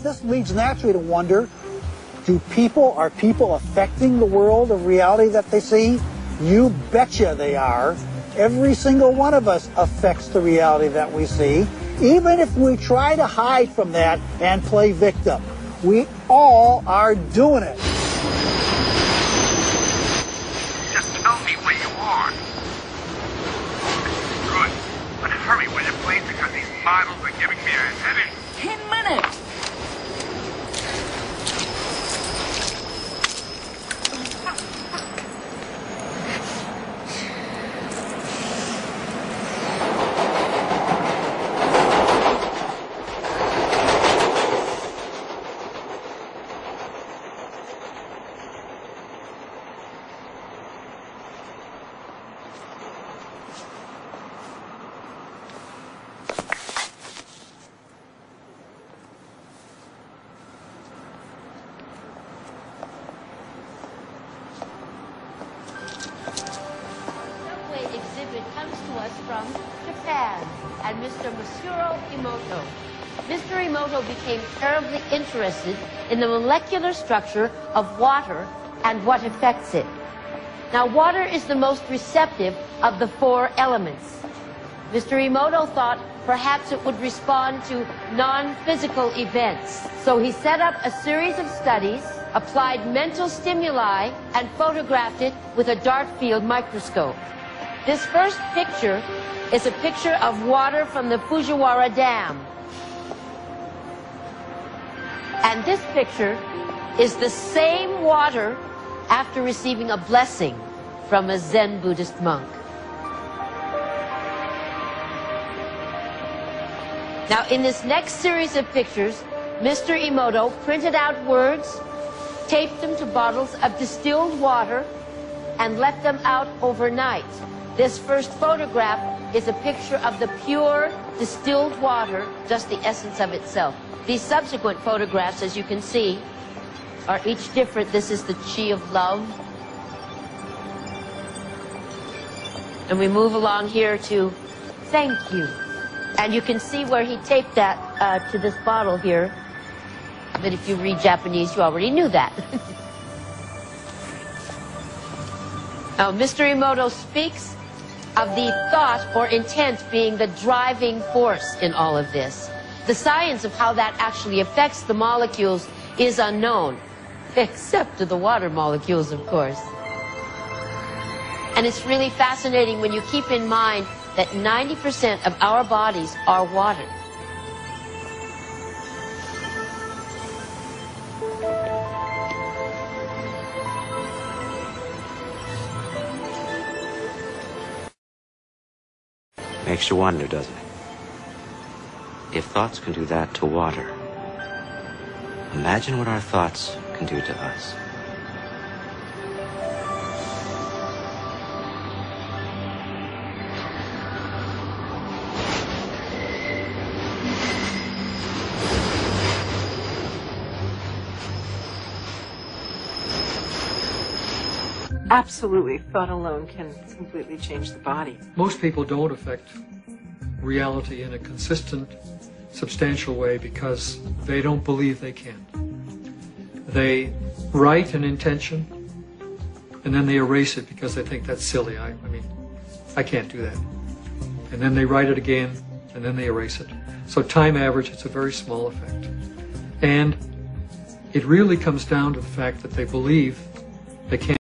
This leads naturally to wonder, are people affecting the world of reality that they see? You betcha they are. Every single one of us affects the reality that we see, even if we try to hide from that and play victim. We all are doing it. Just tell me where you are. Good. But hurry with it, please, because these models are giving me a headache. 10 minutes. Comes to us from Japan and Mr. Masuro Emoto. Mr. Emoto became terribly interested in the molecular structure of water and what affects it. Now, water is the most receptive of the 4 elements. Mr. Emoto thought perhaps it would respond to non-physical events. So he set up a series of studies, applied mental stimuli, and photographed it with a dark field microscope. This first picture is a picture of water from the Fujiwara Dam. And this picture is the same water after receiving a blessing from a Zen Buddhist monk. Now, in this next series of pictures, Mr. Emoto printed out words, taped them to bottles of distilled water, and left them out overnight. This first photograph is a picture of the pure distilled water, just the essence of itself. These subsequent photographs, as you can see, are each different. This is the chi of love. And we move along here to thank you. And you can see where he taped that to this bottle here. But if you read Japanese, you already knew that. Now, Mr. Emoto speaks of the thought or intent being the driving force in all of this. The science of how that actually affects the molecules is unknown, except to the water molecules, of course. And it's really fascinating when you keep in mind that 90% of our bodies are water. Makes you wonder, doesn't it? If thoughts can do that to water, imagine what our thoughts can do to us. Absolutely, thought alone can completely change the body. Most people don't affect reality in a consistent, substantial way because they don't believe they can. They write an intention and then they erase it because they think that's silly. I mean, I can't do that. And then they write it again and then they erase it. So time average, it's a very small effect. And it really comes down to the fact that they believe they can't